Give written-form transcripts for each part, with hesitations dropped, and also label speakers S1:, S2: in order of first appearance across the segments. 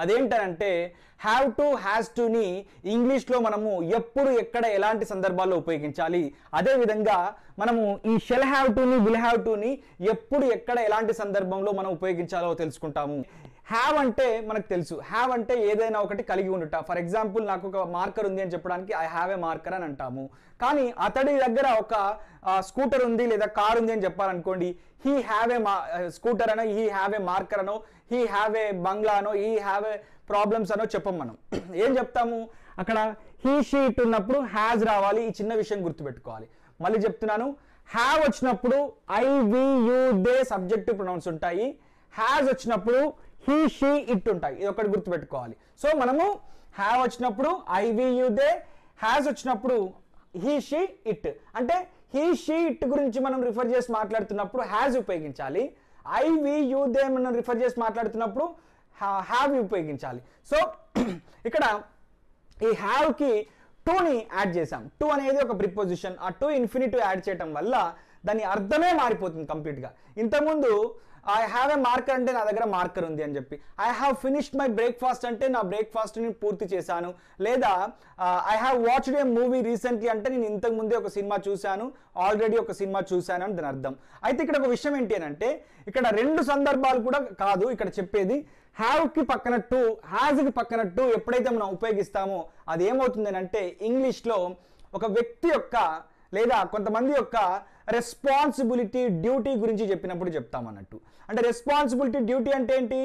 S1: అదేంటంటే have to has to ని ఇంగ్లీష్లో మనము ఎప్పుడు ఎక్కడ ఎలాంటి సందర్భాల్లో ఉపయోగించాలి, అదేవిధంగా మనము ఈ షెల్ హ్యావ్ టు ని విల్ హ్యావ్ టు ని ఎప్పుడు ఎక్కడ ఎలాంటి సందర్భంలో మనం ఉపయోగించాలో తెలుసుకుంటాము. హ్యావ్ అంటే మనకు తెలుసు, హ్యావ్ అంటే ఏదైనా ఒకటి కలిగి ఉండుట. ఫర్ ఎగ్జాంపుల్ నాకు ఒక మార్కర్ ఉంది అని చెప్పడానికి ఐ హ్యావ్ ఏ మార్కర్ అని అంటాము. కానీ అతడి దగ్గర ఒక స్కూటర్ ఉంది లేదా కార్ ఉంది అని చెప్పాలనుకోండి, హీ హ్యావ్ ఏ స్కూటర్ అనో, హీ హ్యావ్ ఏ మార్కర్ అనో, హీ హ్యావ్ ఏ బంగ్లా అనో, హీ హ్యావ్ ఏ ప్రాబ్లమ్స్ అనో చెప్పం. మనం ఏం చెప్తాము అక్కడ? హీ షీ ఇట్ ఉన్నప్పుడు హ్యాజ్ రావాలి. ఈ చిన్న విషయం గుర్తుపెట్టుకోవాలి. మళ్ళీ చెప్తున్నాను, హ్యావ్ వచ్చినప్పుడు I we you they subjective pronouns ఉంటాయి. హ్యాజ్ వచ్చినప్పుడు హీ షీ ఇట్ ఉంటాయి. ఇది ఒకటి గుర్తుపెట్టుకోవాలి. సో మనము హ్యావ్ వచ్చినప్పుడు I we you they, has వచ్చినప్పుడు హీ షీ ఇట్. అంటే హీ షీ ఇట్ గురించి మనం రిఫర్ చేసి మాట్లాడుతున్నప్పుడు హ్యాజ్ ఉపయోగించాలి. ఐ వి యు దే మనం రిఫర్ చేసి మాట్లాడుతున్నప్పుడు హ్యావ్ ఉపయోగించాలి. సో ఇక్కడ ఈ హ్యావ్కి టుని యాడ్ చేసాం. టు అనేది ఒక ప్రిపోజిషన్. ఆ టు ఇన్ఫినిటివ్ యాడ్ చేయడం వల్ల దాని అర్థమే మారిపోతుంది కంప్లీట్గా. ఇంతకుముందు ఐ హ్యావ్ ఏ మార్కర్ అంటే నా దగ్గర మార్కర్ ఉంది అని చెప్పి, I have finished my breakfast అంటే నా బ్రేక్ఫాస్ట్ని పూర్తి చేశాను, లేదా I have watched a movie recently అంటే నేను ఇంతకు ముందే ఒక సినిమా చూశాను, ఆల్రెడీ ఒక సినిమా చూశాను అని దాని అర్థం. అయితే ఇక్కడ ఒక విషయం ఏంటి అని అంటే, ఇక్కడ రెండు సందర్భాలు కూడా కాదు ఇక్కడ చెప్పేది. హ్యావ్కి పక్కన టు, హ్యాజ్కి పక్కన టు ఎప్పుడైతే మనం ఉపయోగిస్తామో అది ఏమవుతుంది అని అంటే, ఇంగ్లీష్లో ఒక వ్యక్తి యొక్క లేదా కొంతమంది యొక్క రెస్పాన్సిబిలిటీ డ్యూటీ గురించి చెప్పినప్పుడు చెప్తామన్నట్టు. అంటే రెస్పాన్సిబిలిటీ డ్యూటీ అంటే ఏంటి?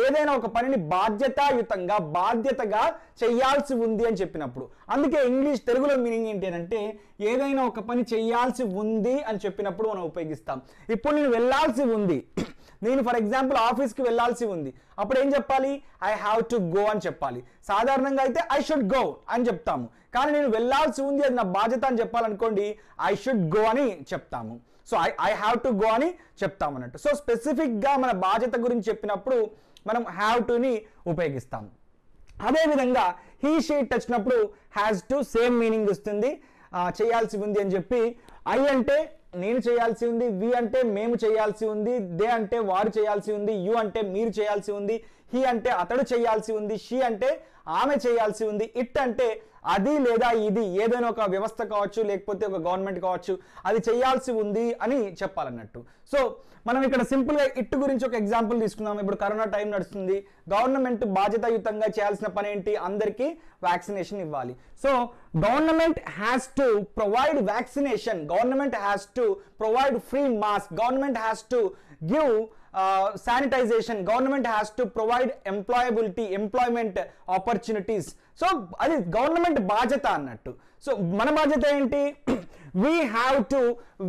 S1: ఏదైనా ఒక పనిని బాధ్యతగా చేయాల్సి ఉంది అని చెప్పినప్పుడు. అందుకే ఇంగ్లీష్ తెలుగులో మీనింగ్ ఏంటి అంటే, ఏదైనా ఒక పని చేయాల్సి ఉంది అని చెప్పినప్పుడు మనం ఉపయోగిస్తాం. ఇప్పుడు నేను వెళ్ళాల్సి ఉంది, నేను ఫర్ ఎగ్జాంపుల్ ఆఫీస్కి వెళ్ళాల్సి ఉంది, అప్పుడు ఏం చెప్పాలి? ఐ హ్యావ్ టు గో అని చెప్పాలి. సాధారణంగా అయితే ఐ షుడ్ గో అని చెప్తాము. కానీ నేను వెళ్ళాల్సి ఉంది, అది నా బాధ్యత అని చెప్పాలనుకోండి, ఐ షుడ్ గో అని చెప్తాము. So I have to go అని చెప్తాము అన్నట్టు. సో స్పెసిఫిక్గా మన బాధ్యత గురించి చెప్పినప్పుడు మనం హ్యావ్ టుని ఉపయోగిస్తాము. అదేవిధంగా హీ షీ ఇట్ వచ్చినప్పుడు హ్యాస్ టు సేమ్ మీనింగ్ వస్తుంది. చేయాల్సి ఉంది అని చెప్పి, ఐ అంటే నేను చేయాల్సి ఉంది, వి అంటే మేము చేయాల్సి ఉంది, దే అంటే వారు చేయాల్సి ఉంది, యు అంటే మీరు చేయాల్సి ఉంది, హీ అంటే అతడు చేయాల్సి ఉంది, షీ అంటే ఆమె చేయాల్సి ఉంది, ఇట్ అంటే అది లేదా ఇది ఏదైనా ఒక వ్యవస్థ కావచ్చు, లేకపోతే ఒక గవర్నమెంట్ కావచ్చు, అది చేయాల్సి ఉంది అని చెప్పాలన్నట్టు. సో మనం ఇక్కడ సింపుల్గా ఇట్ గురించి ఒక ఎగ్జాంపుల్ తీసుకుందాం. ఇప్పుడు కరోనా టైం నడుస్తుంది, గవర్నమెంట్ బాధ్యతాయుతంగా చేయాల్సిన పని ఏంటి? అందరికీ వ్యాక్సినేషన్ ఇవ్వాలి. So government has to provide vaccination, government has to provide free mask, government has to give sanitization, government has to provide employment opportunities. So అది గవర్నమెంట్ బాధ్యత అన్నట్టు. సో మన బాధ్యత ఏంటి? We have to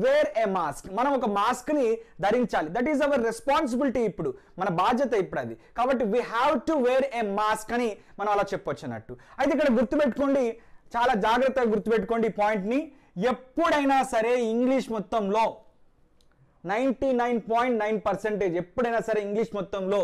S1: wear a mask, మనం ఒక మాస్క్ని ధరించాలి. That is our responsibility. ఇప్పుడు మన బాధ్యత ఇప్పుడు అది. కాబట్టి we have to wear a mask అని మనం అలా చెప్పొచ్చు అన్నట్టు. అయితే ఇక్కడ గుర్తుపెట్టుకోండి, చాలా జాగ్రత్తగా గుర్తుపెట్టుకోండి ఈ పాయింట్ని. ఎప్పుడైనా సరే ఇంగ్లీష్ మొత్తంలో 99.9% ఎప్పుడైనా సరే ఇంగ్లీష్ మొత్తంలో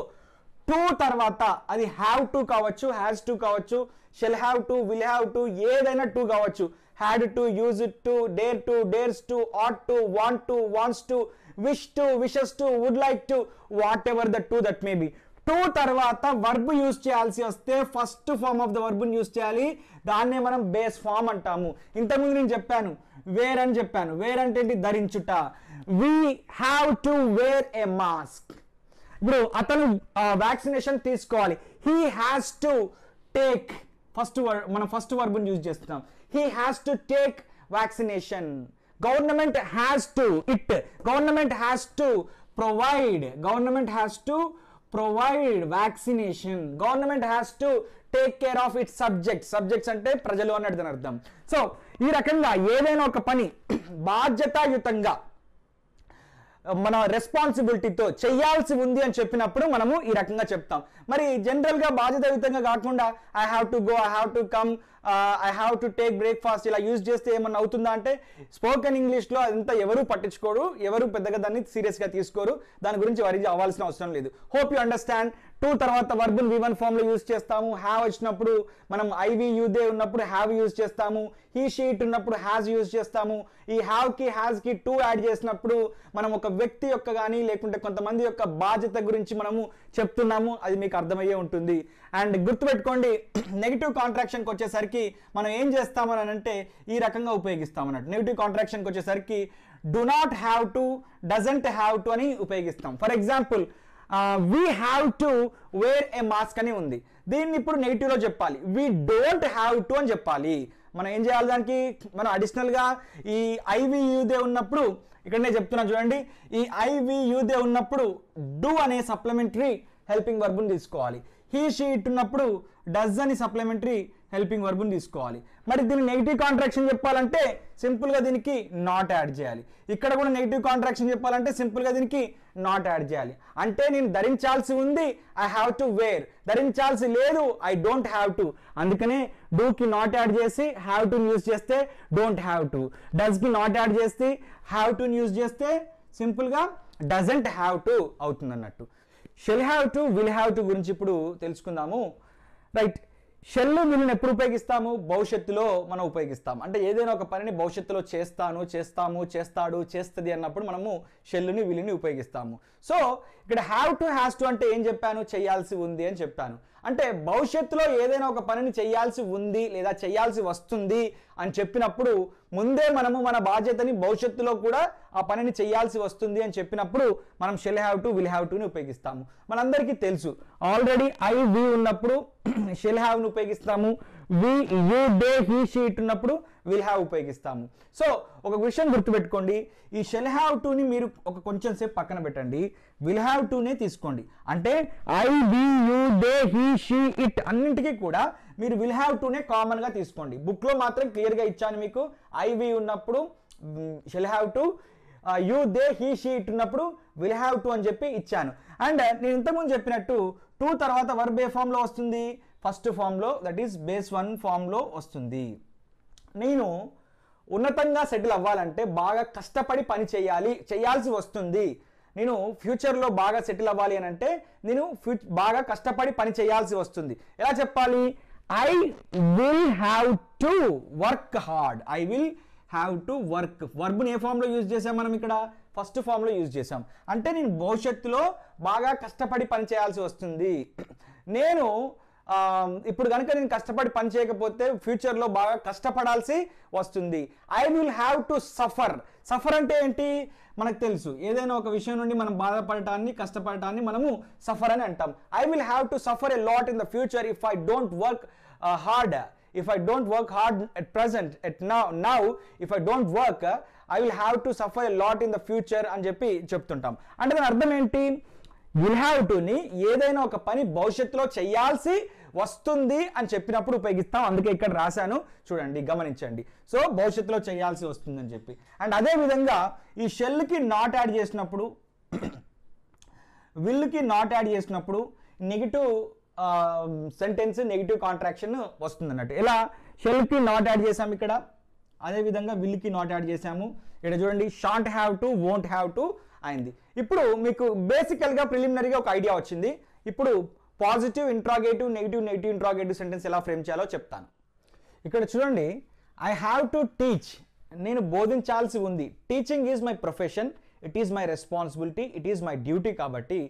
S1: టు తర్వాత అది హ్యావ్ టు కావచ్చు, హ్యాస్ టు కావచ్చు, shall have to, will have to, ఏదైనా టు కావచ్చు, had to, used to, dare to, dares to, ought to, want to, wants to, wish to, wishes to, would like to, whatever the to that may be. To తర్వాత verb use చేయాల్సి వస్తే first form of the వర్బ్ని use చేయాలి. దాన్నే మనం base form అంటాము. ఇంతకుముందు నేను చెప్పాను వేర్ అని చెప్పాను. వేర్ అంటే ఏంటి? ధరించుట. We have to wear a mask. ఇప్పుడు అతను వ్యాక్సినేషన్ తీసుకోవాలి. హీ హ్యాస్ టు టేక్, మనం ఫస్ట్ వర్బ్ని యూజ్ చేస్తున్నాం. He has to take vaccination. Government has to, government has to provide vaccination. Government has to take care of its subjects అంటే ప్రజలు అన్నట్టు దాని అర్థం. సో ఈ రకంగా ఏదైనా ఒక పని బాధ్యతాయుతంగా మన రెస్పాన్సిబిలిటీతో చేయాల్సి ఉంది అని చెప్పినప్పుడు మనము ఈ రకంగా చెప్తాం. మరి జనరల్గా బాధ్యతాయుతంగా కాకుండా I have to go, I have to come, I have to take breakfast ఇలా యూజ్ చేస్తే ఏమన్నా అవుతుందా అంటే, స్పోకెన్ ఇంగ్లీష్లో అదంతా ఎవరు పట్టించుకోరు, ఎవరు పెద్దగా దాన్ని సీరియస్గా తీసుకోరు, దాని గురించి వరి అవ్వాల్సిన అవసరం లేదు. Hope you understand. టు తర్వాత వర్బుని V1 ఫామ్ లో యూజ్ చేస్తాము. హ్యావ్ వచ్చినప్పుడు మనం ఐవి యూదే ఉన్నప్పుడు హ్యావ్ యూజ్ చేస్తాము. హీ షీట్ ఉన్నప్పుడు హ్యాజ్ యూజ్ చేస్తాము. ఈ హ్యావ్ కి హ్యాజ్ కి టు యాడ్ చేసినప్పుడు మనం ఒక వ్యక్తి యొక్క కానీ లేకుంటే కొంతమంది యొక్క బాధ్యత గురించి మనము చెప్తున్నాము. అది మీకు అర్థమయ్యే ఉంటుంది. అండ్ గుర్తుపెట్టుకోండి, నెగిటివ్ కాంట్రాక్షన్కి వచ్చేసరికి మనం ఏం చేస్తామని అంటే ఈ రకంగా ఉపయోగిస్తాం అన్నట్టు. నెగిటివ్ కాంట్రాక్షన్కి వచ్చేసరికి do not have to, doesn't have to అని ఉపయోగిస్తాం. For example we have to wear a mask అని ఉంది. దీన్ని ఇప్పుడు నెగిటివ్లో చెప్పాలి. వీ డోంట్ హ్యావ్ టు అని చెప్పాలి. మనం ఏం చేయాలి, దానికి మనం అడిషనల్గా ఈ ఐవి యూదే ఉన్నప్పుడు ఇక్కడ నేను చెప్తున్నా చూడండి, ఈ ఐవి యూదే ఉన్నప్పుడు డూ అనే సప్లిమెంటరీ హెల్పింగ్ వర్బుని తీసుకోవాలి. హీ షీ ఇట్ ఉన్నప్పుడు డస్ అని సప్లిమెంటరీ హెల్పింగ్ వర్బుని తీసుకోవాలి. మరి దీన్ని నెగిటివ్ కాంట్రాక్షన్ చెప్పాలంటే సింపుల్గా దీనికి నాట్ యాడ్ చేయాలి. ఇక్కడ కూడా నెగిటివ్ కాంట్రాక్షన్ చెప్పాలంటే సింపుల్గా దీనికి నాట్ యాడ్ చేయాలి. అంటే నేను ధరించాల్సి ఉంది, ఐ హ్యావ్ టు వేర్. ధరించాల్సి లేదు, ఐ డోంట్ హ్యావ్ టు. అందుకనే డూకి నాట్ యాడ్ చేసి హ్యావ్ టు యూజ్ చేస్తే don't have to. డస్కి not add చేసి హ్యావ్ టు యూజ్ చేస్తే సింపుల్గా డజంట్ హ్యావ్ టు అవుతుంది అన్నట్టు. Shell have to, will have to గురించి ఇప్పుడు తెలుసుకుందాము. రైట్, షెల్ విల్ని ఎప్పుడు ఉపయోగిస్తాము? భవిష్యత్తులో మనం ఉపయోగిస్తాం. అంటే ఏదైనా ఒక పనిని భవిష్యత్తులో చేస్తాను, చేస్తాము, చేస్తాడు, చేస్తుంది అన్నప్పుడు మనము షెల్ని విల్ని ఉపయోగిస్తాము. సో ఇక్కడ హ్యావ్ టు, హ్యాస్ టు అంటే ఏం చెప్పాను? చేయాల్సి ఉంది అని చెప్పాను. అంటే భవిష్యత్తులో ఏదైనా ఒక పనిని చేయాల్సి ఉంది లేదా చేయాల్సి వస్తుంది అని చెప్పినప్పుడు ముందే మనము మన బాధ్యతని భవిష్యత్తులో కూడా ఆ పనిని చేయాల్సి వస్తుంది అని చెప్పినప్పుడు మనం shall have to, will have టుని ఉపయోగిస్తాము. మనందరికీ తెలుసు ఆల్రెడీ ఐ వి ఉన్నప్పుడు షెల్ హ్యావ్ని ఉపయోగిస్తాము. We, you, they, he, she it ఉన్నప్పుడు విల్ హ్యావ్ ఉపయోగిస్తాము. సో ఒక విషయం గుర్తుపెట్టుకోండి, ఈ షెల్ హ్యావ్ టుని మీరు ఒక కొంచెం సేపు పక్కన పెట్టండి, విల్ హ్యావ్ టునే తీసుకోండి. అంటే I, we, you, they, he, she, it అన్నింటికీ కూడా మీరు విల్ హ్యావ్ టునే కామన్గా తీసుకోండి. బుక్లో మాత్రం క్లియర్గా ఇచ్చాను మీకు. ఐ, వి ఉన్నప్పుడు shell have to, you, they, he, she, it ఉన్నప్పుడు విల్ హ్యావ్ టు అని చెప్పి ఇచ్చాను. అండ్ నేను ఇంతకుముందు చెప్పినట్టు టు తర్వాత వర్బ్ ఏ ఫామ్లో వస్తుంది? ఫస్ట్ ఫామ్లో, దట్ ఈస్ బేస్ 1 ఫామ్లో వస్తుంది. నేను ఉన్నతంగా సెటిల్ అవ్వాలంటే బాగా కష్టపడి పని చేయాల్సి వస్తుంది. నేను ఫ్యూచర్లో బాగా సెటిల్ అవ్వాలి అని అంటే నేను బాగా కష్టపడి పని చేయాల్సి వస్తుంది. ఎలా చెప్పాలి? I will have to work hard. I will have to work. వర్బ్ని ఏ ఫామ్లో యూజ్ చేసాం మనం? ఇక్కడ ఫస్ట్ ఫామ్లో యూజ్ చేసాం. అంటే నేను భవిష్యత్తులో బాగా కష్టపడి పని చేయాల్సి వస్తుంది. నేను ఇప్పుడు కనుక నేను కష్టపడి పని చేయకపోతే ఫ్యూచర్లో బాగా కష్టపడాల్సి వస్తుంది. I will have to suffer. Suffer అంటే ఏంటి? మనకు తెలుసు, ఏదైనా ఒక విషయం నుండి మనం బాధపడటాన్ని, కష్టపడటాన్ని మనము సఫర్ అని అంటాం. I will have to suffer a lot in the future if I don't work hard. If I don't work hard at present, at now, if I don't work, I will have to suffer a lot in the future అని చెప్పి చెప్తుంటాం. అంటే దాని అర్థం ఏంటి? Will have టుని ఏదైనా ఒక పని భవిష్యత్తులో చేయాల్సి వస్తుంది అని చెప్పినప్పుడు ఉపయోగిస్తాం. అందుకే ఇక్కడ రాశాను చూడండి, గమనించండి. సో భవిష్యత్తులో చేయాల్సి వస్తుంది అని చెప్పి. అండ్ అదే విధంగా ఈ షెల్కి నాట్ యాడ్ చేసినప్పుడు, విల్కి నాట్ యాడ్ చేసినప్పుడు నెగిటివ్ సెంటెన్స్, నెగిటివ్ కాంట్రాక్షన్ వస్తుంది అన్నట్టు. ఎలా? షెల్కి నాట్ యాడ్ చేసాము ఇక్కడ, అదేవిధంగా విల్కి నాట్ యాడ్ చేసాము. ఇక్కడ చూడండి, shan't have to, won't have to అయింది. ఇప్పుడు మీకు బేసికల్గా ప్రిలిమినరీగా ఒక ఐడియా వచ్చింది. ఇప్పుడు positive interrogative, negative interrogative sentence ఎలా ఫ్రేమ్ చేయాలో చెప్తాను. ఇక్కడ చూడండి, ఐ హ్యావ్ టు టీచ్. నేను బోధించాల్సి ఉంది. Teaching is my profession, it is my responsibility, it is my duty. కాబట్టి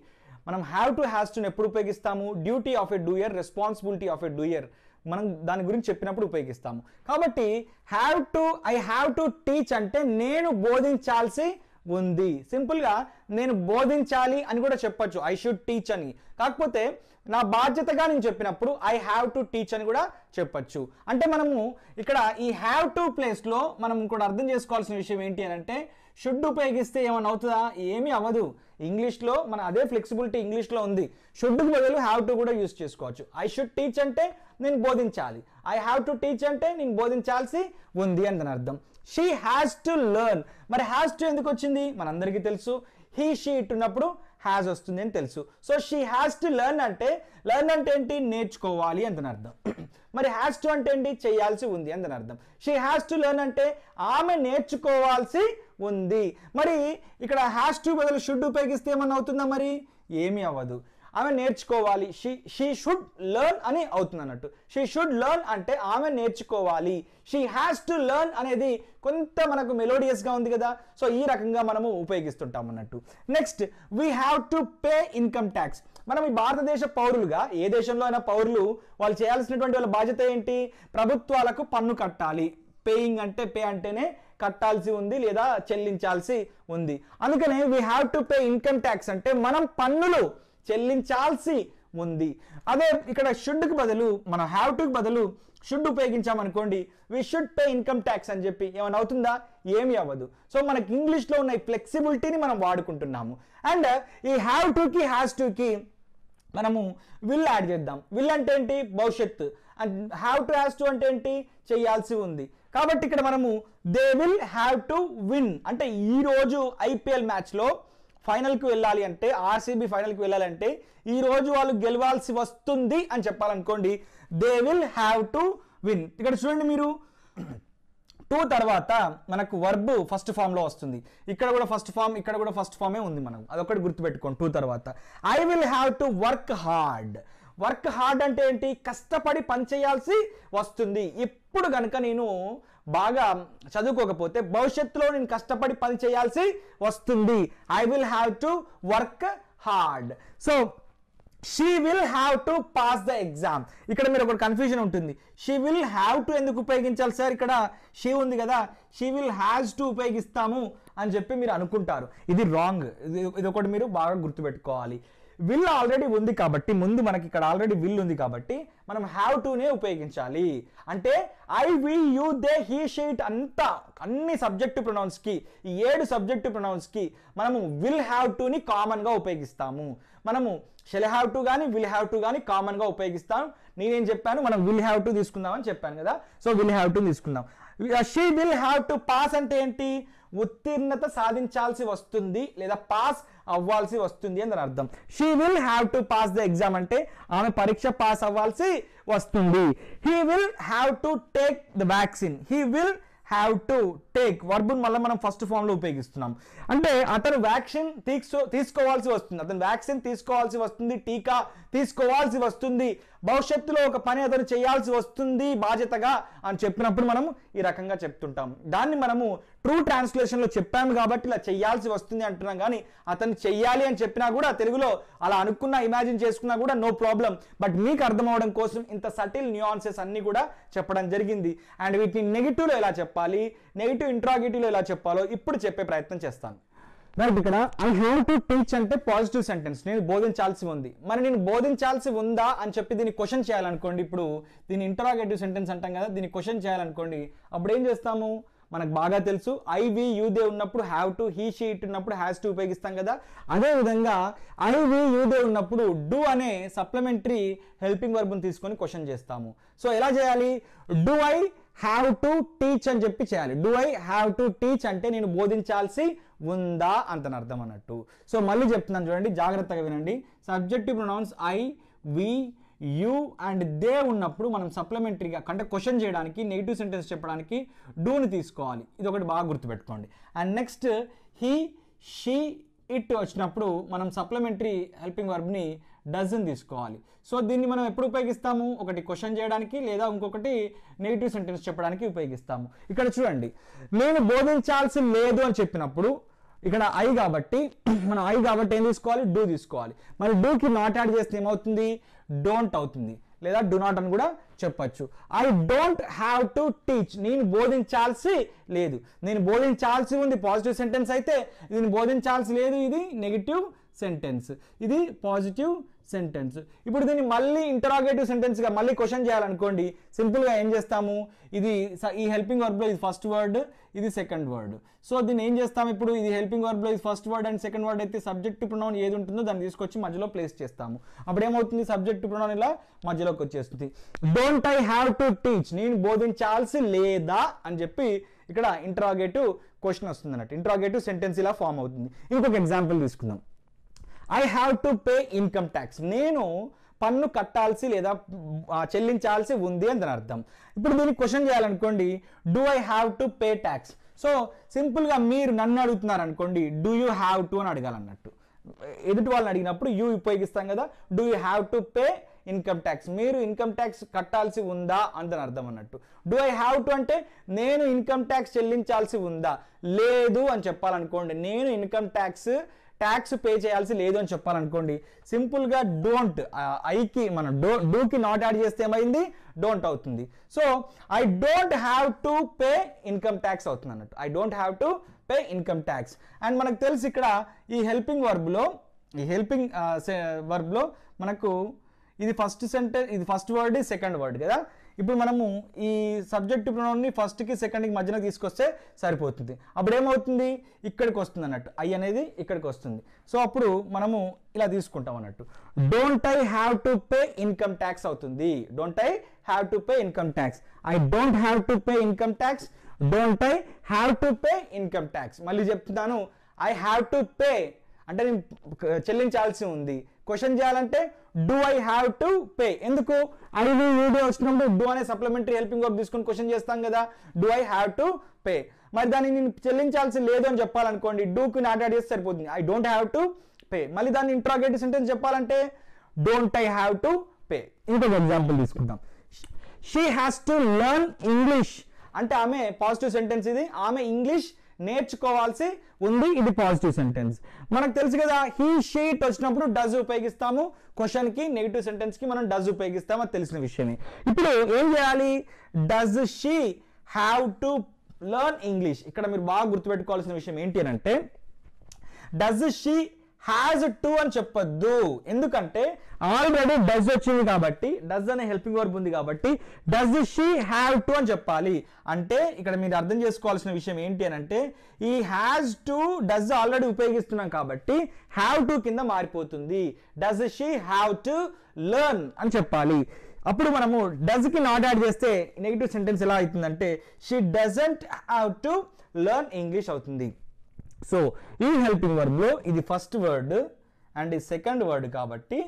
S1: మనం హ్యావ్ టు, హ్యాస్ టుని ఎప్పుడు ఉపయోగిస్తాము? Duty of a doer, responsibility of a doer మనం దాని గురించి చెప్పినప్పుడు ఉపయోగిస్తాము. కాబట్టి have to, I have to teach అంటే నేను బోధించాల్సి ఉంది. సింపుల్గా నేను బోధించాలి అని కూడా చెప్పొచ్చు, ఐ షుడ్ టీచ్ అని. కాకపోతే నా బాధ్యతగా నేను చెప్పినప్పుడు ఐ హ్యావ్ టు టీచ్ అని కూడా చెప్పొచ్చు. అంటే మనము ఇక్కడ ఈ హ్యావ్ టు ప్లేస్లో మనం కూడా అర్థం చేసుకోవాల్సిన విషయం ఏంటి అని అంటే, షుడ్ ఉపయోగిస్తే ఏమైనా అవుతుందా? ఏమీ అవ్వదు. ఇంగ్లీష్లో మన అదే ఫ్లెక్సిబిలిటీ ఇంగ్లీష్లో ఉంది. షుడ్కి బదులు హ్యావ్ టు కూడా యూస్ చేసుకోవచ్చు. ఐ షుడ్ టీచ్ అంటే నేను బోధించాలి, ఐ హ్యావ్ టు టీచ్ అంటే నేను బోధించాల్సి ఉంది అని దాని అర్థం. She has to learn. మరి హ్యాస్ టు ఎందుకు వచ్చింది? మనందరికీ తెలుసు, హీ, షీ ఇట్ ఉన్నప్పుడు హ్యాస్ వస్తుంది అని తెలుసు. So she has to learn అంటే, లెర్న్ అంటే ఏంటి? నేర్చుకోవాలి అని దాని అర్థం. మరి హ్యాస్ టు అంటే ఏంటి? చేయాల్సి ఉంది అని దాని అర్థం. షీ హ్యాస్ టు లెర్న్ అంటే ఆమె నేర్చుకోవాల్సి ఉంది. మరి ఇక్కడ హ్యాస్ టు బదులు షుడ్ ఉపయోగిస్తే ఏమన్నా అవుతుందా? మరి ఏమీ అవ్వదు. ఆమె నేర్చుకోవాలి. షీ షుడ్ లెర్న్ అని అవుతుంది అన్నట్టు. షీ షుడ్ లెర్న్ అంటే ఆమె నేర్చుకోవాలి. షీ హ్యాస్ టు లెర్న్ అనేది కొంత మనకు మెలోడియస్గా ఉంది కదా, సో ఈ రకంగా మనము ఉపయోగిస్తుంటాం అన్నట్టు. Next we have to pay income tax. మనం ఈ భారతదేశ పౌరులుగా, ఏ దేశంలో అయినా పౌరులు వాళ్ళు చేయాల్సినటువంటి వాళ్ళ బాధ్యత ఏంటి? ప్రభుత్వాలకు పన్ను కట్టాలి. పేయింగ్ అంటే పే అంటేనే కట్టాల్సి ఉంది లేదా చెల్లించాల్సి ఉంది. అందుకనే we have to pay income tax అంటే మనం పన్నులు చెల్లించాల్సి ఉంది. అదే ఇక్కడ షుడ్కి బదులు మనం హ్యావ్ టుకి బదులు షుడ్ ఉపయోగించామనుకోండి, we should pay income tax అని చెప్పి ఏమైనా అవుతుందా? ఏమీ అవ్వదు. సో మనకి ఇంగ్లీష్లో ఉన్న ఈ ఫ్లెక్సిబిలిటీని మనం వాడుకుంటున్నాము. అండ్ ఈ హ్యావ్ టుకి హ్యాస్ టుకి మనము విల్ యాడ్ చేద్దాం. విల్ అంటే ఏంటి? భవిష్యత్తు. And have to has to అంటే ఏంటి? చేయాల్సి ఉంది. కాబట్టి ఇక్కడ మనము they will have to win అంటే ఈరోజు ఐపీఎల్ మ్యాచ్లో ఫైనల్కి వెళ్ళాలి అంటే, ఆర్సీబీ ఫైనల్కి వెళ్ళాలంటే ఈరోజు వాళ్ళు గెలవాల్సి వస్తుంది అని చెప్పాలనుకోండి, they will have to win. ఇక్కడ చూడండి మీరు, టు తర్వాత మనకు వర్బ్ ఫస్ట్ ఫామ్లో వస్తుంది. ఇక్కడ కూడా ఫస్ట్ ఫామ్, ఇక్కడ కూడా ఫస్ట్ ఫామే ఉంది. మనం అదొకటి గుర్తుపెట్టుకోండి. టు తర్వాత I will have to work hard. Work hard అంటే ఏంటి? కష్టపడి పని చేయాల్సి వస్తుంది. ఇప్పుడు కనుక నేను బాగా చదువుకోకపోతే భవిష్యత్తులో నేను కష్టపడి పని చేయాల్సి వస్తుంది. I will have to work hard. So she will have to pass the exam. ఇక్కడ మీరు ఒక కన్ఫ్యూజన్ ఉంటుంది. షీ విల్ హ్యావ్ టు ఎందుకు ఉపయోగించాలి సార్? ఇక్కడ షీ ఉంది కదా, షీ విల్ హ్యాస్ టు ఉపయోగిస్తాము అని చెప్పి మీరు అనుకుంటారు. ఇది రాంగ్. ఇది ఒకటి మీరు బాగా గుర్తుపెట్టుకోవాలి. విల్ ఆల్రెడీ ఉంది కాబట్టి, ముందు మనకి ఇక్కడ ఆల్రెడీ విల్ ఉంది కాబట్టి మనం హ్యావ్ టునే ఉపయోగించాలి. అంటే I, we, you, they, he, she, it అంతా అన్ని సబ్జెక్టివ్ ప్రొనౌన్స్కి, ఈ 7 సబ్జెక్టివ్ ప్రొనౌన్స్కి మనము విల్ హ్యావ్ టుని కామన్గా ఉపయోగిస్తాము. మనము షెల్ హ్యావ్ టు కానీ విల్ హ్యావ్ టు కానీ కామన్గా ఉపయోగిస్తాం. నేనేం చెప్పాను? మనం విల్ హ్యావ్ టు తీసుకుందామని చెప్పాను కదా, సో విల్ హ్యావ్ టు తీసుకుందాం. She will have to pass అంటే ఏంటి? ఉత్తీర్ణత సాధించాల్సి వస్తుంది లేదా పాస్ అవ్వాల్సి వస్తుంది అని అర్థం. She will have to pass the exam అంటే ఆమె పరీక్ష పాస్ అవ్వాల్సి వస్తుంది. He will have to take the vaccine. He will have to take వర్బుని మళ్ళీ మనం ఫస్ట్ ఫామ్లో ఉపయోగిస్తున్నాం. అంటే అతను వ్యాక్సిన్ తీసుకోవాల్సి వస్తుంది. అతను వ్యాక్సిన్ తీసుకోవాల్సి వస్తుంది, టీకా తీసుకోవాల్సి వస్తుంది, భవిష్యత్తులో ఒక పని అతను చేయాల్సి వస్తుంది బాధ్యతగా అని చెప్పినప్పుడు మనము ఈ రకంగా చెప్తుంటాం. దాన్ని మనము ట్రూ ట్రాన్స్లేషన్లో చెప్పాము కాబట్టి ఇలా చేయాల్సి వస్తుంది అంటున్నాం. కానీ అతను చెయ్యాలి అని చెప్పినా కూడా తెలుగులో అలా అనుకున్నా, ఇమాజిన్ చేసుకున్నా కూడా నో ప్రాబ్లం. బట్ మీకు అర్థం అవడం కోసం ఇంత సటిల్ న్యూయాన్సెస్ అన్ని కూడా చెప్పడం జరిగింది. అండ్ వీటిని నెగిటివ్లో ఎలా చెప్పాలి, నెగిటివ్ ఇంట్రాగేటివ్లో ఎలా చెప్పాలో ఇప్పుడు చెప్పే ప్రయత్నం చేస్తాను. రైట్, ఇక్కడ ఐ హ్యావ్ టు టీచ్ అంటే పాజిటివ్ సెంటెన్స్, నేను బోధించాల్సి ఉంది. మరి నేను బోధించాల్సి ఉందా అని చెప్పి దీన్ని క్వశ్చన్ చేయాలనుకోండి, ఇప్పుడు దీన్ని ఇంటరాగేటివ్ సెంటెన్స్ అంటాం కదా, దీన్ని క్వశ్చన్ చేయాలనుకోండి, అప్పుడు ఏం చేస్తాము? మనకు బాగా తెలుసు, ఐ, వి, యూ, దే ఉన్నప్పుడు have to, he, she, it ఉన్నప్పుడు హ్యాస్ టు ఉపయోగిస్తాం కదా. అదేవిధంగా ఐ, వి, యూ, దే ఉన్నప్పుడు డూ అనే సప్లిమెంటరీ హెల్పింగ్ వర్బ్ని తీసుకొని క్వశ్చన్ చేస్తాము. సో ఎలా చేయాలి? Do I have to teach అని చెప్పి చేయాలి. Do I have to teach అంటే నేను బోధించాల్సి ఉందా అంతని అర్థం అన్నట్టు. సో మళ్ళీ చెప్తున్నాను చూడండి, జాగ్రత్తగా వినండి. Subjective pronouns I, we, you and they ఉన్నప్పుడు మనం సప్లిమెంటరీగా అంటే క్వశ్చన్ చేయడానికి, నెగిటివ్ సెంటెన్స్ చెప్పడానికి డూని తీసుకోవాలి. ఇది ఒకటి బాగా గుర్తుపెట్టుకోండి. And next he, she, it వచ్చినప్పుడు మనం సప్లిమెంటరీ హెల్పింగ్ వర్బ్ని డజన్ తీసుకోవాలి. సో దీన్ని మనం ఎప్పుడు ఉపయోగిస్తాము? ఒకటి క్వశ్చన్ చేయడానికి లేదా ఇంకొకటి నెగిటివ్ సెంటెన్స్ చెప్పడానికి ఉపయోగిస్తాము. ఇక్కడ చూడండి, నేను బోధించాల్సి లేదు అని చెప్పినప్పుడు ఇక్కడ ఐ కాబట్టి మనం ఐ కాబట్టి ఏం తీసుకోవాలి? డూ తీసుకోవాలి. మరి డూకి నాట్ యాడ్ చేస్తే ఏమవుతుంది? డోంట్ అవుతుంది, లేదా డు నాట్ అని కూడా చెప్పచ్చు. I don't have to teach, నేను బోధించాల్సి లేదు. నేను బోధించాల్సి ఉంది పాజిటివ్ సెంటెన్స్ అయితే, నేను బోధించాల్సి లేదు ఇది నెగిటివ్ సెంటెన్స్, ఇది పాజిటివ్ సెంటెన్స్. ఇప్పుడు దీన్ని మళ్ళీ ఇంటరాగేటివ్ సెంటెన్స్గా మళ్ళీ క్వశ్చన్ చేయాలనుకోండి, సింపుల్గా ఏం చేస్తాము? ఇది ఈ హెల్పింగ్ వర్బ్లో ఇది ఫస్ట్ వర్డ్, ఇది సెకండ్ వర్డ్. సో దీన్ని ఏం చేస్తాము? ఇప్పుడు ఇది హెల్పింగ్ వర్బ్లో ఇది first word and second word అయితే సబ్జెక్టివ్ ప్రొనౌన్ ఏది ఉంటుందో దాన్ని తీసుకొచ్చి మధ్యలో ప్లేస్ చేస్తాము. అప్పుడు ఏమవుతుంది? సబ్జెక్టివ్ ప్రొనౌన్ ఇలా మధ్యలోకి వచ్చేస్తుంది. Don't I have to teach, నేను బోధించాల్సి లేదా అని చెప్పి ఇక్కడ ఇంటరాగేటివ్ క్వశ్చన్ వస్తుంది అన్నట్టు. ఇంటరాగేటివ్ సెంటెన్స్ ఇలా ఫామ్ అవుతుంది. ఇంకొక ఎగ్జాంపుల్ తీసుకుందాం. I have to pay income tax, నేను పన్ను కట్టాల్సి లేదా చెల్లించాల్సి ఉంది అని దాని అర్థం. ఇప్పుడు దీన్ని క్వశ్చన్ చేయాలనుకోండి, do I have to pay tax. So సింపుల్గా మీరు నన్ను అడుగుతున్నారు అనుకోండి, డూ యూ హ్యావ్ టు అని అడగాలన్నట్టు. ఎదుటి వాళ్ళని అడిగినప్పుడు యూ ఉపయోగిస్తాం కదా. Do you have to pay income tax, మీరు ఇన్కమ్ ట్యాక్స్ కట్టాల్సి ఉందా అందని అర్థం అన్నట్టు. డూ ఐ హ్యావ్ టు అంటే నేను ఇన్కమ్ ట్యాక్స్ చెల్లించాల్సి ఉందా, లేదు అని చెప్పాలనుకోండి. నేను ఇన్కమ్ ట్యాక్స్ పే చేయాల్సి లేదు అని చెప్పాలనుకోండి, సింపుల్గా డోంట్, ఐకి మనం డూకి నాట్ యాడ్ చేస్తే ఏమైంది, డోంట్ అవుతుంది. So I don't have to pay income tax అవుతుంది అన్నట్టు. I don't have to pay income tax. And మనకు తెలుసు ఇక్కడ ఈ హెల్పింగ్ వర్బ్లో మనకు ఇది ఫస్ట్ సెంటెన్స్, ఇది ఫస్ట్ వర్డ్, సెకండ్ వర్డ్ కదా. ఇప్పుడు మనము ఈ సబ్జెక్ట్ ప్రొనౌన్ని ఫస్ట్కి సెకండ్కి మధ్యన తీసుకొస్తే సరిపోతుంది. అప్పుడు ఏమవుతుంది, ఇక్కడికి వస్తుంది అన్నట్టు, ఐ అనేది ఇక్కడికి వస్తుంది. సో అప్పుడు మనము ఇలా తీసుకుంటాం అన్నట్టు. Don't I have to pay income tax అవుతుంది. Don't I have to pay income tax. I don't have to pay income tax. Don't I have to pay income tax. మళ్ళీ చెప్తున్నాను, ఐ హ్యావ్ టు పే అంటే నేను చెల్లించాల్సి ఉంది. Question చేయాలంటే do I have to pay. ఎందుకు, ID video వచ్చినప్పుడు do అనే సప్లిమెంటరీ హెల్పింగ్ వర్బ్ తీసుకొని క్వశ్చన్ చేస్తాం కదా. Do I have to pay. మరి దాన్ని నేను చెల్లించాల్సి లేదు అని చెప్పాలనుకోండి, డూకి నాట్ యాడ్ చేస్తే సరిపోతుంది. I don't have to pay. మళ్ళీ దాన్ని ఇంట్రాగేటివ్ సెంటెన్స్ చెప్పాలంటే don't I have to pay. ఇంకొక ఎగ్జాంపుల్ తీసుకుందాం. She has to learn English అంటే ఆమె పాజిటివ్ సెంటెన్స్, ఇది ఆమె ఇంగ్లీష్ నేర్చుకోవాల్సి ఉంది, ఇది పాజిటివ్ సెంటెన్స్. మనకు తెలుసు కదా, హీ షీట్ వచ్చినప్పుడు డస్ ఉపయోగిస్తాము, క్వశ్చన్ కి నెగిటివ్ సెంటెన్స్ కి మనం డస్ ఉపయోగిస్తాము, అది తెలిసిన విషయమే. ఇప్పుడు ఏం చేయాలి, does she have to learn English. ఇక్కడ మీరు బాగా గుర్తుపెట్టుకోవాల్సిన విషయం ఏంటి అని అంటే, డస్ షీ హ్యాజ్ టు అని చెప్పొద్దు. ఎందుకంటే ఆల్రెడీ డస్ వచ్చింది కాబట్టి, డస్ అనే హెల్పింగ్ వర్బ్ ఉంది కాబట్టి డస్ షీ హ్యావ్ టు అని చెప్పాలి. అంటే ఇక్కడ మీరు అర్థం చేసుకోవాల్సిన విషయం ఏంటి అని అంటే, ఈ హ్యాజ్ టు డస్ ఆల్రెడీ ఉపయోగిస్తున్నాం కాబట్టి హ్యావ్ టు కింద మారిపోతుంది. Does she have to learn అని చెప్పాలి. అప్పుడు మనము డస్ కి నాట్ యాడ్ చేస్తే నెగిటివ్ సెంటెన్స్ ఎలా అవుతుందంటే, she doesn't have to learn English అవుతుంది. సో ఈ హెల్పింగ్ వర్బ్లో ఇది ఫస్ట్ వర్డ్ అండ్ ఈ సెకండ్ వర్డ్ కాబట్టి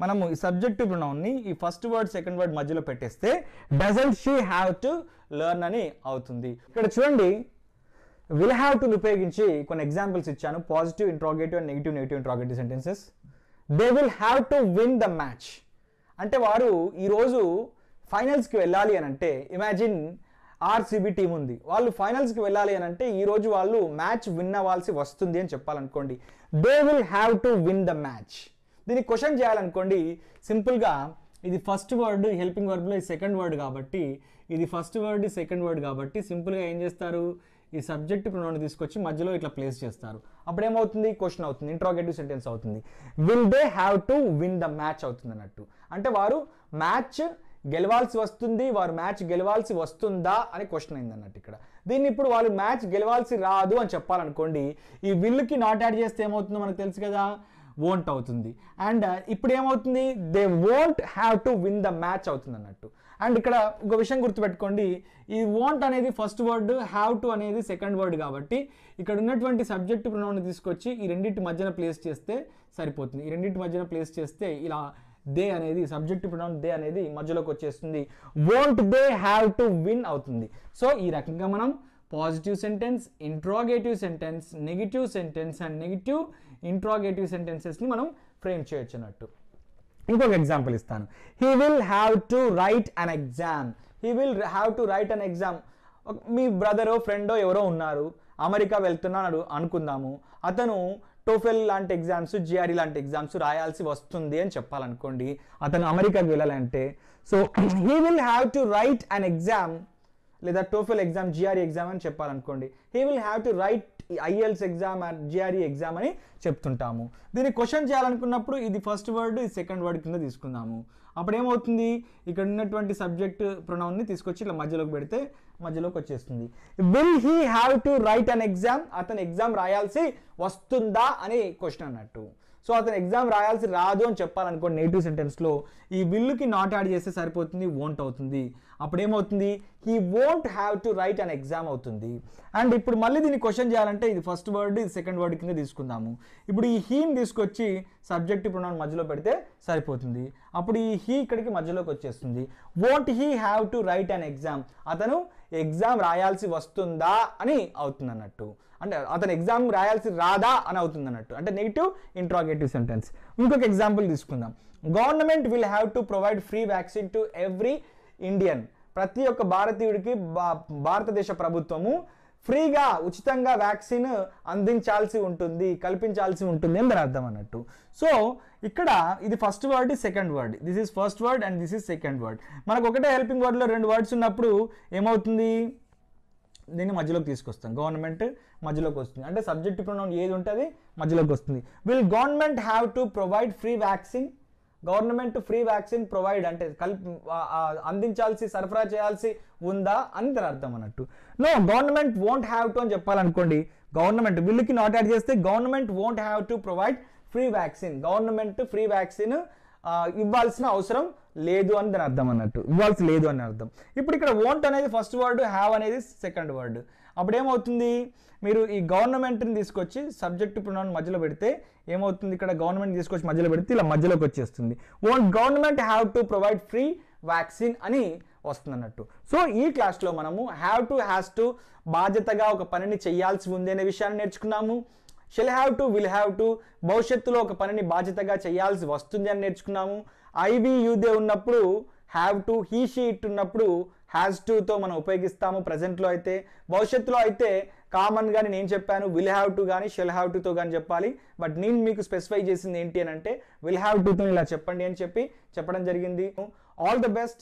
S1: మనము ఈ సబ్జెక్టివ్ ప్రొనౌన్ని ఈ ఫస్ట్ వర్డ్ సెకండ్ వర్డ్ మధ్యలో పెట్టేస్తే doesn't she have to learn అని అవుతుంది. ఇక్కడ చూడండి, విల్ హ్యావ్ టు ఉపయోగించి కొన్ని ఎగ్జాంపుల్స్ ఇచ్చాను. Positive interrogative and negative interrogative sentences. They will have to win the match అంటే వారు ఈరోజు ఫైనల్స్కి వెళ్ళాలి అని అంటే, ఇమాజిన్ ఆర్సీబీ టీం ఉంది, వాళ్ళు ఫైనల్స్కి వెళ్ళాలి అని అంటే ఈరోజు వాళ్ళు మ్యాచ్ విన్ అవ్వాల్సి వస్తుంది అని చెప్పాలనుకోండి. They will have to win the match. దీన్ని క్వశ్చన్ చేయాలనుకోండి, సింపుల్గా ఇది ఫస్ట్ వర్డ్ హెల్పింగ్ వర్బ్లో ఈ సెకండ్ వర్డ్ కాబట్టి, ఇది ఫస్ట్ వర్డ్ సెకండ్ వర్డ్ కాబట్టి సింపుల్గా ఏం చేస్తారు, ఈ సబ్జెక్ట్ ప్రొనౌన్ తీసుకొచ్చి మధ్యలో ఇట్లా ప్లేస్ చేస్తారు. అప్పుడు ఏమవుతుంది, క్వశ్చన్ అవుతుంది, ఇంట్రాగేటివ్ సెంటెన్స్ అవుతుంది. Will they have to win the match అవుతుంది అన్నట్టు. అంటే వారు మ్యాచ్ గెలవాల్సి వస్తుంది, వారు మ్యాచ్ గెలవాల్సి వస్తుందా అని క్వశ్చన్ అయింది అన్నట్టు ఇక్కడ. దీన్ని ఇప్పుడు వాళ్ళు మ్యాచ్ గెలవాల్సి రాదు అని చెప్పాలనుకోండి, ఈ విల్కి నాట్ యాడ్ చేస్తే ఏమవుతుందో మనకు తెలుసు కదా, వోంట్ అవుతుంది. అండ్ ఇప్పుడు ఏమవుతుంది, they won't have to win the match అవుతుంది అన్నట్టు. అండ్ ఇక్కడ ఒక విషయం గుర్తుపెట్టుకోండి, ఈ వోంట్ అనేది ఫస్ట్ వర్డ్, హ్యావ్ టు అనేది సెకండ్ వర్డ్ కాబట్టి ఇక్కడ ఉన్నటువంటి సబ్జెక్ట్ ప్రొనౌన్ తీసుకొచ్చి ఈ రెండింటి మధ్యన ప్లేస్ చేస్తే సరిపోతుంది. ఈ రెండింటి మధ్యన ప్లేస్ చేస్తే ఇలా దే అనేది సబ్జెక్ట్ ప్రొనౌన్ దే అనేది మధ్యలోకి వచ్చేస్తుంది. Won't they have to win అవుతుంది. సో ఈ రకంగా మనం positive sentence, interrogative sentence, negative sentence and negative interrogative సెంటెన్సెస్ని మనం ఫ్రేమ్ చేయొచ్చు అన్నట్టు. ఇంకొక ఎగ్జాంపుల్ ఇస్తాను. He will have to write an exam. He will have to write an exam. మీ బ్రదరో ఫ్రెండో ఎవరో ఉన్నారు, అమెరికా వెళ్తున్నాడు అనుకుందాము. అతను టోఫెల్ లాంటి ఎగ్జామ్స్, జిఆర్ఈ లాంటి ఎగ్జామ్స్ రాయాల్సి వస్తుంది అని చెప్పాలనుకోండి, అతను అమెరికాకి వెళ్ళాలంటే. So he will have to write an exam, లేదా టోఫెల్ ఎగ్జామ్, జిఆర్ఈ ఎగ్జామ్ అని చెప్పాలనుకోండి. He will have to write IELTS exam and GRE exam అని చెప్తుంటాము. దీన్ని క్వశ్చన్ చేయాలనుకున్నప్పుడు ఇది ఫస్ట్ వర్డ్, ఇది సెకండ్ వర్డ్ కింద తీసుకుందాము. అప్పుడు ఏమవుతుంది, ఇక్కడ ఉన్నటువంటి సబ్జెక్ట్ ప్రొనౌన్ని తీసుకొచ్చి ఇలా మధ్యలోకి పెడితే మధ్యలోకి వచ్చేస్తుంది. Will he have to write an exam, అతను ఎగ్జామ్ రాయాల్సి వస్తుందా అని క్వశ్చన్ అన్నట్టు. సో అతను ఎగ్జామ్ రాయాల్సి రాదు అని చెప్పాలనుకోండి, నెగిటివ్ సెంటెన్స్లో ఈ విల్లుకి నాట్ యాడ్ చేస్తే సరిపోతుంది, వోంట్ అవుతుంది. అప్పుడు ఏమవుతుంది, he won't have to write an exam అవుతుంది. అండ్ ఇప్పుడు మళ్ళీ దీన్ని క్వశ్చన్ చేయాలంటే ఇది ఫస్ట్ వర్డ్, ఇది సెకండ్ వర్డ్ కింద తీసుకుందాము. ఇప్పుడు ఈ హీని తీసుకొచ్చి సబ్జెక్ట్ ప్రొనౌన్ మధ్యలో పెడితే సరిపోతుంది. అప్పుడు ఈ హీ ఇక్కడికి మధ్యలోకి వచ్చేస్తుంది. Won't he have to write an exam, అతను ఎగ్జామ్ రాయాల్సి వస్తుందా అని అవుతుంది అన్నట్టు. అంటే అతను ఎగ్జామ్ రాయాల్సి రాదా అని అవుతుంది అన్నట్టు, అంటే నెగిటివ్ ఇంట్రాగేటివ్ సెంటెన్స్. ఇంకొక ఎగ్జాంపుల్ తీసుకుందాం. Government will have to provide free vaccine to every Indian. ప్రతి ఒక్క భారతీయుడికి భారతదేశ ప్రభుత్వము ఫ్రీగా ఉచితంగా వ్యాక్సిన్ అందించాల్సి ఉంటుంది, కల్పించాల్సి ఉంటుంది అని దాని అర్థం అన్నట్టు. సో ఇక్కడ ఇది first word, second word. This is first word and this is second word. మనకు ఒకటే హెల్పింగ్ వర్డ్లో 2 వర్డ్స్ ఉన్నప్పుడు ఏమవుతుంది, దీన్ని మధ్యలోకి తీసుకొస్తాం. గవర్నమెంట్ మధ్యలోకి వస్తుంది, అంటే సబ్జెక్ట్ ప్రొనౌన్ ఏది ఉంటుంది మధ్యలోకి వస్తుంది. Will government have to provide free vaccine. Government free vaccine provide అంటే అందించాల్సి, సరఫరా చేయాల్సి ఉందా అని దాని అర్థం అన్నట్టు. No, government won't have to అని చెప్పాలనుకోండి, గవర్నమెంట్ విల్కి నాట్ యాడ్ చేస్తే government won't have to provide free vaccine. Government free vaccine ఇవ్వాల్సిన అవసరం లేదు అని దాని అర్థం అన్నట్టు, ఇవ్వాల్సి లేదు అని అర్థం. ఇప్పుడు ఇక్కడ వోంట్ అనేది ఫస్ట్ వర్డ్, హ్యావ్ అనేది సెకండ్ వర్డ్. అప్పుడు ఏమవుతుంది, మీరు ఈ గవర్నమెంట్ని తీసుకొచ్చి సబ్జెక్ట్ ప్రొనౌన్ మధ్యలో పెడితే ఏమవుతుంది, ఇక్కడ గవర్నమెంట్ తీసుకొచ్చి మధ్యలో పెడితే ఇలా మధ్యలోకి వచ్చేస్తుంది. Won't government have to provide free vaccine అని వస్తుంది అన్నట్టు. సో ఈ క్లాస్లో మనము హ్యావ్ టు, హ్యాస్ టు, బాధ్యతగా ఒక పనిని చేయాల్సి ఉంది అనే విషయాన్ని నేర్చుకున్నాము. Shell have to, will have to, భవిష్యత్తులో ఒక పనిని బాధ్యతగా చేయాల్సి వస్తుంది అని నేర్చుకున్నాము. ఐవి యూదే ఉన్నప్పుడు have to, he she it ఉన్నప్పుడు హ్యాస్ టుతో మనం ఉపయోగిస్తాము ప్రజెంట్లో అయితే. భవిష్యత్తులో అయితే కామన్గా నేను చెప్పాను విల్ హ్యావ్ టు కానీ షెల్ హ్యావ్ టుతో కానీ చెప్పాలి. బట్ నేను మీకు స్పెసిఫై చేసింది ఏంటి అని అంటే విల్ హ్యావ్ టుతో ఇలా చెప్పండి అని చెప్పడం జరిగింది. All the best.